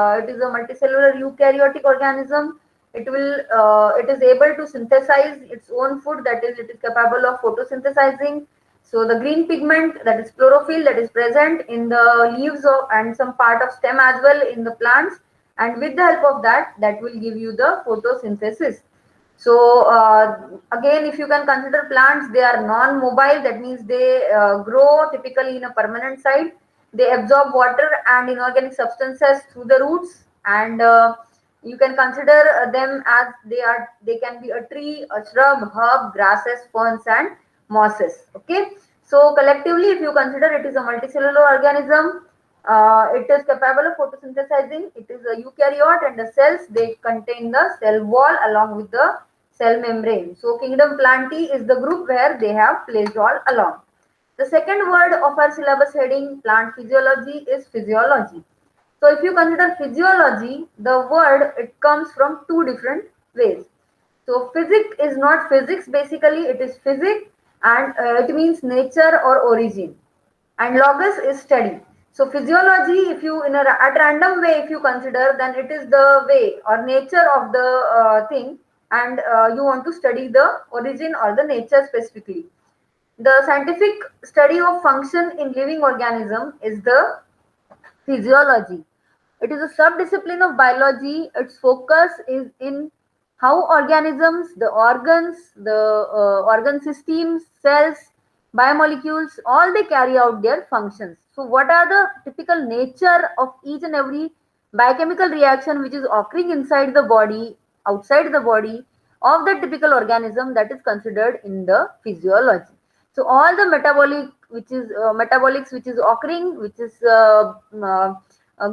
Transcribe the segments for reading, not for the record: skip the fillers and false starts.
It is a multicellular eukaryotic organism. It is able to synthesize its own food, that is, it is capable of photosynthesizing. So the green pigment, that is chlorophyll, that is present in the leaves of and some part of stem as well in the plants, and with the help of that, that will give you the photosynthesis. So again, if you can consider plants, they are non-mobile. That means they grow typically in a permanent site. They absorb water and inorganic substances through the roots, and you can consider them as they can be a tree, a shrub, herb, grasses, ferns, and mosses. Okay. So collectively, if you consider it is a multicellular organism, it is capable of photosynthesizing. It is a eukaryote, and the cells they contain the cell wall along with the cell membrane. So kingdom Plantae is the group where they have placed all along. The second word of our syllabus heading plant physiology is physiology. So if you consider physiology, the word it comes from two different ways. So physics is not physics, basically it is physics, and it means nature or origin, and logos is study. So physiology, if you in a at random way if you consider, then it is the way or nature of the thing, and you want to study the origin or the nature specifically. The scientific study of function in living organism is the physiology. It is a subdiscipline of biology. Its focus is in how organisms, the organs, the organ systems, cells, biomolecules, all they carry out their functions. So, what are the typical nature of each and every biochemical reaction which is occurring inside the body, outside the body of the typical organism, that is considered in the physiology. So, all the metabolics which is occurring, which is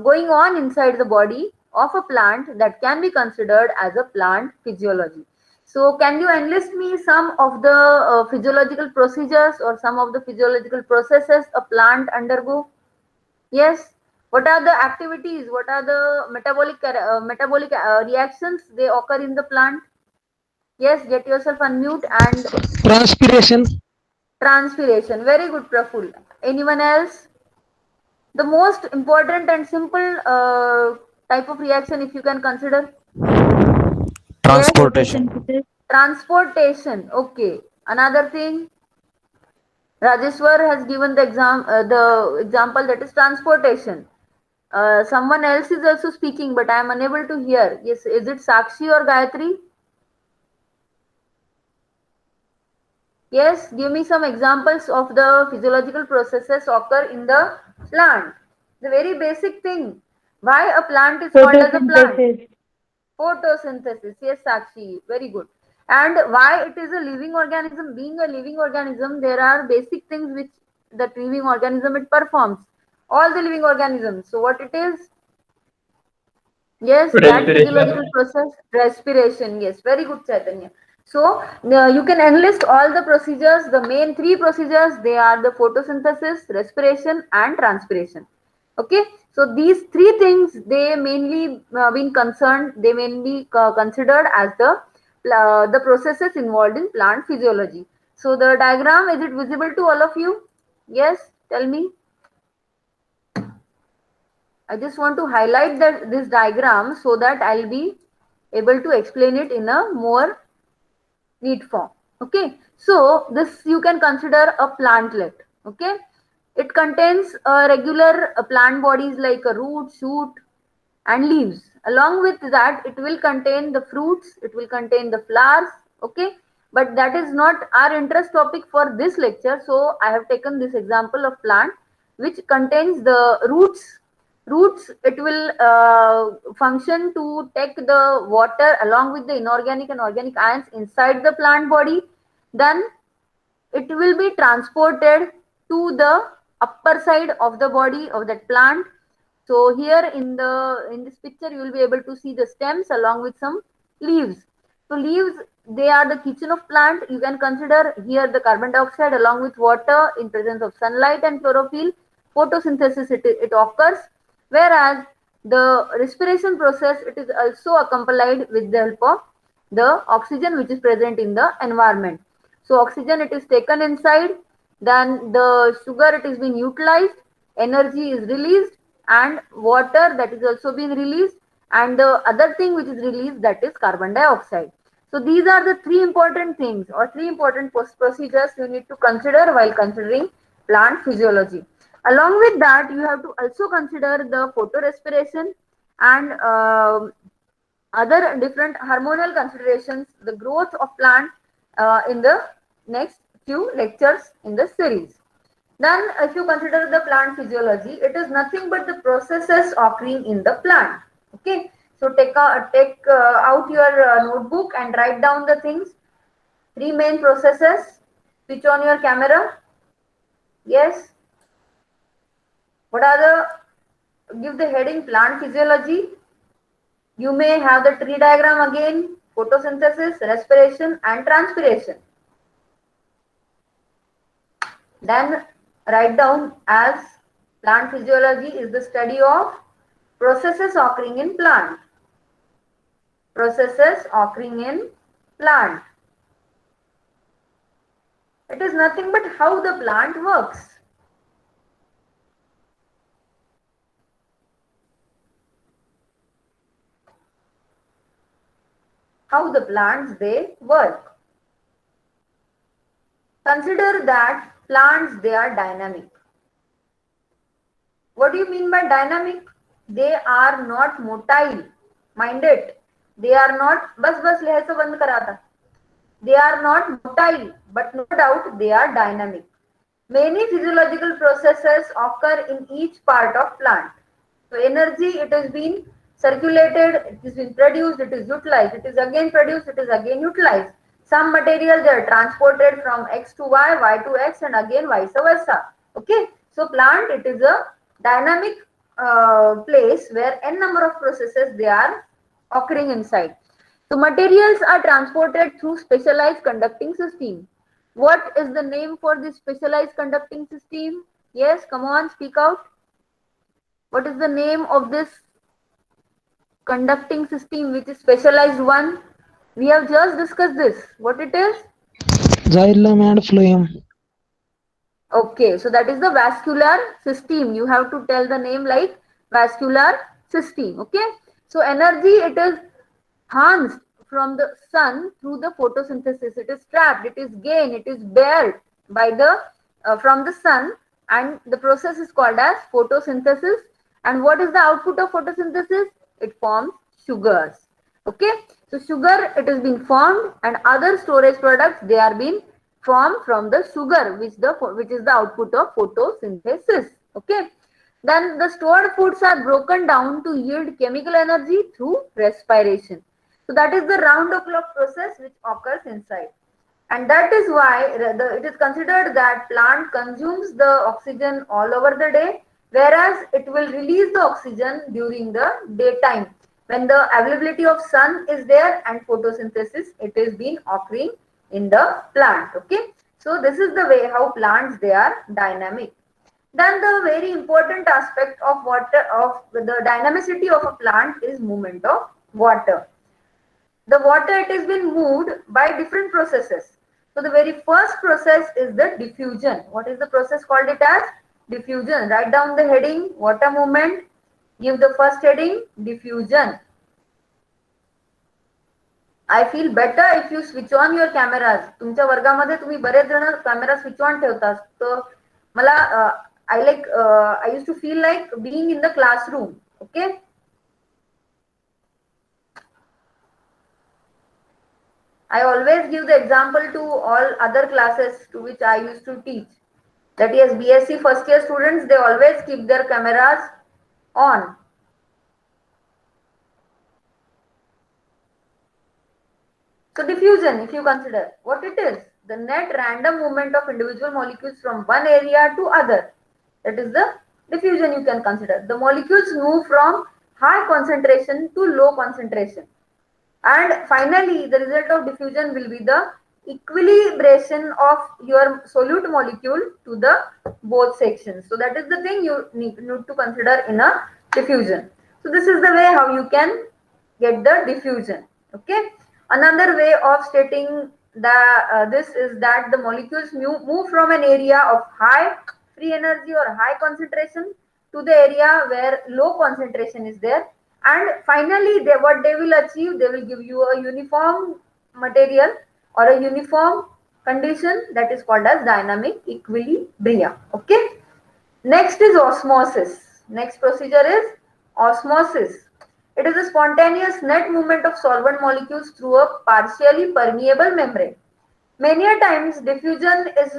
going on inside the body of a plant, that can be considered as a plant physiology. So can you enlist me some of the physiological procedures or some of the physiological processes a plant undergo? Yes. What are the activities? What are the metabolic reactions they occur in the plant? Yes, get yourself unmute. And Transpiration. transpiration. Very good, Praful. Anyone else? The most important and simple type of reaction, if you can consider. Yes, Transportation. transportation. Okay. Another thing, Rajeshwar has given the example, that is transportation. Someone else is also speaking, but I am unable to hear. Yes, is it Sakshi or Gayatri? Yes, give me some examples of the physiological processes occur in the plant. The very basic thing. Why a plant is called as a plant? Photosynthesis. Photosynthesis. Yes, Sakshi. Very good. And why it is a living organism? Being a living organism, there are basic things which that living organism it performs. All the living organisms. So what it is? Yes, that Respiration. physiological process, respiration. Yes, very good, Chaitanya. So you can enlist all the procedures. The main three procedures, they are the photosynthesis, respiration, and transpiration. Okay, so these three things they mainly been concerned. They mainly considered as the processes involved in plant physiology. So the diagram, is it visible to all of you? Yes, tell me. I just want to highlight this diagram so that I'll be able to explain it in a more neat form. Okay, so this you can consider a plantlet. Okay, it contains regular plant bodies like a root, shoot, and leaves. Along with that, it will contain the fruits, it will contain the flowers. Okay, but that is not our interest topic for this lecture. So I have taken this example of plant which contains the roots. Roots, it will function to take the water along with the inorganic and organic ions inside the plant body. Then it will be transported to the upper side of the body of that plant. So here in this picture you will be able to see the stems along with some leaves. So leaves, they are the kitchen of plant. You can consider here the carbon dioxide along with water in presence of sunlight and chlorophyll. Photosynthesis it occurs, whereas the respiration process it is also accompanied with the help of the oxygen which is present in the environment. So oxygen it is taken inside, then the sugar it is being utilized, energy is released, and water, that is also being released, and the other thing which is released, that is carbon dioxide. So these are the three important things or three important procedures you need to consider while considering plant physiology. Along with that, you have to also consider the photorespiration and other different hormonal considerations, the growth of plant in the next few lectures in the series. Then, if you consider the plant physiology, it is nothing but the processes occurring in the plant. Okay, so take out your notebook and write down the things. Three main processes. Switch on your camera. Yes. What are the? Give the heading plant physiology. You may have the tree diagram again. Photosynthesis, respiration, and transpiration. Then write down as plant physiology is the study of processes occurring in plant. Processes occurring in plant. It is nothing but how the plant works. How the plants they work. Consider that plants they are dynamic. What do you mean by dynamic? They are not motile minded. They are not बस लिहायचं बंद करा आता. They are not motile, but no doubt they are dynamic. Many physiological processes occur in each part of plant. So energy, it has been circulated, it is been produced, it is utilized, it is again produced, it is again utilized. Some materials are transported from X to Y, Y to X, and again vice versa. Okay, so plant, it is a dynamic place where n number of processes they are occurring inside. So materials are transported through specialized conducting system. What is the name for this specialized conducting system? Yes, come on, speak out. What is the name of this conducting system which is specialized one? We have just discussed this. What it is? Xylem and phloem. Okay, so that is the vascular system. You have to tell the name like vascular system. Okay, so energy it is harnessed from the sun through the photosynthesis. It is trapped, it is gained, it is bared by the from the sun, and the process is called as photosynthesis. And what is the output of photosynthesis? It forms sugars. Okay, so sugar it has been formed, and other storage products they are being formed from the sugar, which is the output of photosynthesis. Okay, then the stored foods are broken down to yield chemical energy through respiration. So that is the round the clock process which occurs inside. And that is why it is considered that plant consumes the oxygen all over the day, whereas it will release the oxygen during the daytime when the availability of sun is there and photosynthesis it is being occurring in the plant. Okay, so this is the way how plants they are dynamic. Then the very important aspect of water of the dynamicity of a plant is movement of water. The water it has been moved by different processes. So the very first process is the diffusion. What is the process called it as? Diffusion. Write down the heading, water movement. Give the first heading, diffusion. I feel better if you switch on your cameras. तुमच्या वर्गामध्ये तुम्ही बरेच जण camera switch on ठेवतात. तर मला I used to feel like being in the classroom. Okay. I always give the example to all other classes to which I used to teach. That is BSc first year students, they always keep their cameras on. So diffusion, if you consider what it is, the net random movement of individual molecules from one area to other. That is the diffusion you can consider. The molecules move from high concentration to low concentration. And finally, the result of diffusion will be the equilibration of your solute molecule to the both sections. So that is the thing you need to consider in a diffusion. So this is the way how you can get the diffusion. Okay. Another way of stating this is that the molecules move from an area of high free energy or high concentration to the area where low concentration is there. And finally, what they will achieve, they will give you a uniform material or a uniform condition that is called as dynamic equilibrium. Okay. Next is osmosis. Next procedure is osmosis. It is a spontaneous net movement of solvent molecules through a partially permeable membrane. Many a times diffusion is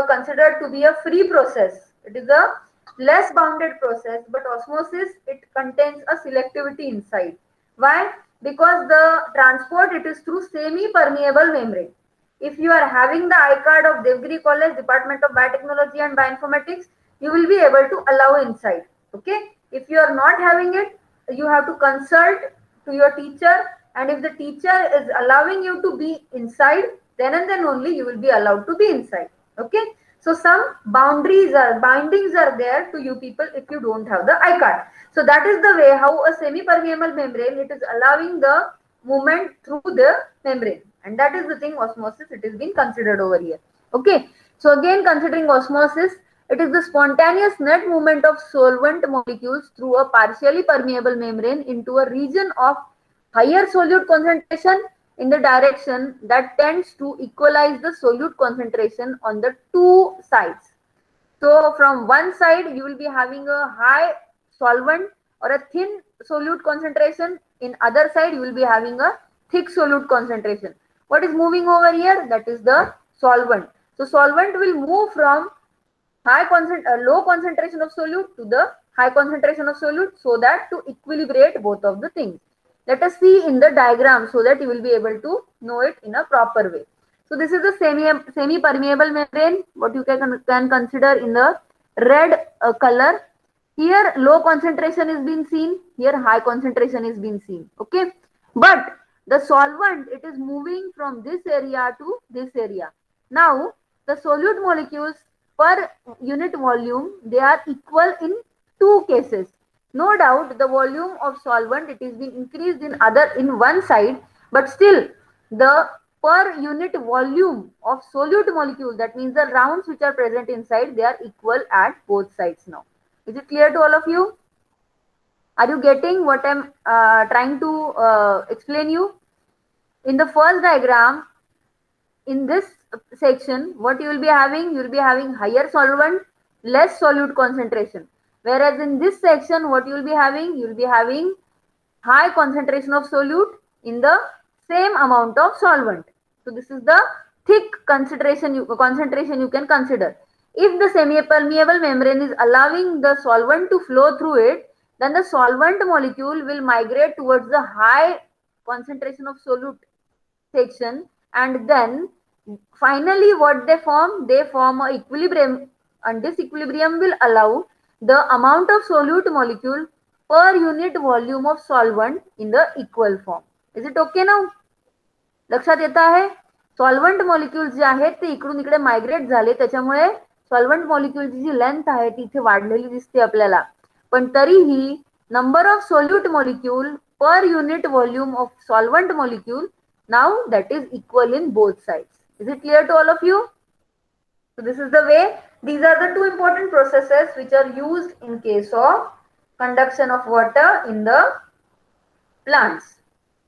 considered to be a free process. It is a less bounded process, but osmosis, it contains a selectivity inside. Why? Because the transport, it is through semi-permeable membrane. If you are having the I-card of Devgiri College, Department of Biotechnology and Bioinformatics, you will be able to allow inside. Okay. If you are not having it, you have to consult to your teacher, and if the teacher is allowing you to be inside, then and then only you will be allowed to be inside. Okay. So some bindings are there to you people if you don't have the I-card. So that is the way how a semi-permeable membrane, it is allowing the movement through the membrane, and that is the thing osmosis, it is being considered over here. Okay. So again, considering osmosis, it is the spontaneous net movement of solvent molecules through a partially permeable membrane into a region of higher solute concentration in the direction that tends to equalize the solute concentration on the two sides. So from one side, you will be having a high solvent or a thin solute concentration. In other side, you will be having a thick solute concentration. What is moving over here? That is the solvent. So solvent will move from low concentration of solute to the high concentration of solute, so that to equilibrate both of the things. Let us see in the diagram so that you will be able to know it in a proper way. So this is the semi-permeable membrane, what you can consider in the red color. Here low concentration is being seen, here high concentration is being seen. Okay. But the solvent, it is moving from this area to this area. Now the solute molecules per unit volume, they are equal in two cases. No doubt the volume of solvent, it is being increased in one side, but still the per unit volume of solute molecule, that means the rounds which are present inside, they are equal at both sides now. Is it clear to all of you? Are you getting what I'm trying to explain you? In the first diagram, in this section, what you will be having? You will be having higher solvent, less solute concentration. Whereas in this section, what you will be having? You will be having high concentration of solute in the same amount of solvent. So this is the thick concentration you can consider. If the semi-permeable membrane is allowing the solvent to flow through it, then the solvent molecule will migrate towards the high concentration of solute section, and then finally what they form a equilibrium, and this equilibrium will allow the amount of solute molecule per unit volume of solvent in the equal form. Is it okay now? लक्षात येत आहे? Solvent molecules जे आहेत ते इकडून इकडे migrate झाले, त्याच्यामुळे solvent मॉलिक्युलची जी length आहे ती इथे वाढलेली दिसते आपल्याला, पण तरीही number of solute molecule per unit volume of solvent molecule, now that is equal in both sides. Is it clear to all of you? So this is the way. These are the two important processes which are used in case of conduction of water in the plants.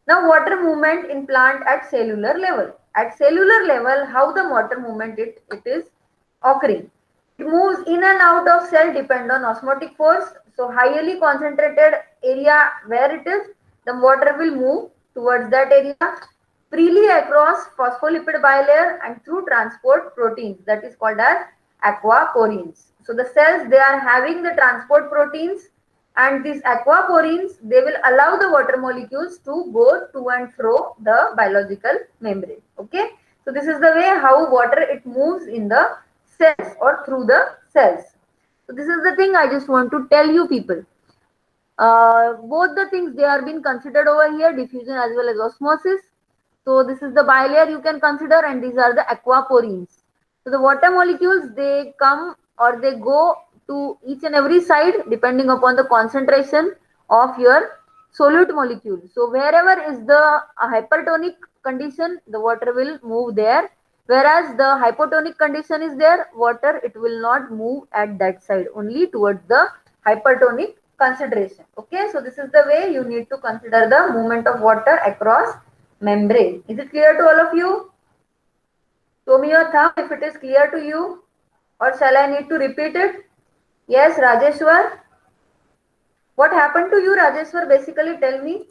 Now water movement in plant at cellular level. At cellular level, how the water movement it is occurring. It moves in and out of cell depend on osmotic force. So highly concentrated area where it is, the water will move towards that area freely across phospholipid bilayer and through transport proteins, that is called as aquaporins. So the cells, they are having the transport proteins, and these aquaporins, they will allow the water molecules to go to and fro the biological membrane. Okay. So this is the way how water it moves in the cells or through the cells. So this is the thing I just want to tell you people. Both the things, they are being considered over here, diffusion as well as osmosis. So this is the bilayer you can consider, and these are the aquaporins. So the water molecules, they come or they go to each and every side depending upon the concentration of your solute molecule. So wherever is the hypertonic condition, the water will move there. Whereas the hypotonic condition is there, water it will not move at that side, only towards the hypertonic consideration. Okay, so this is the way you need to consider the movement of water across membrane. Is it clear to all of you? Show me your thumb if it is clear to you, or shall I need to repeat it? Yes, Rajeshwar. What happened to you, Rajeshwar? Basically, tell me.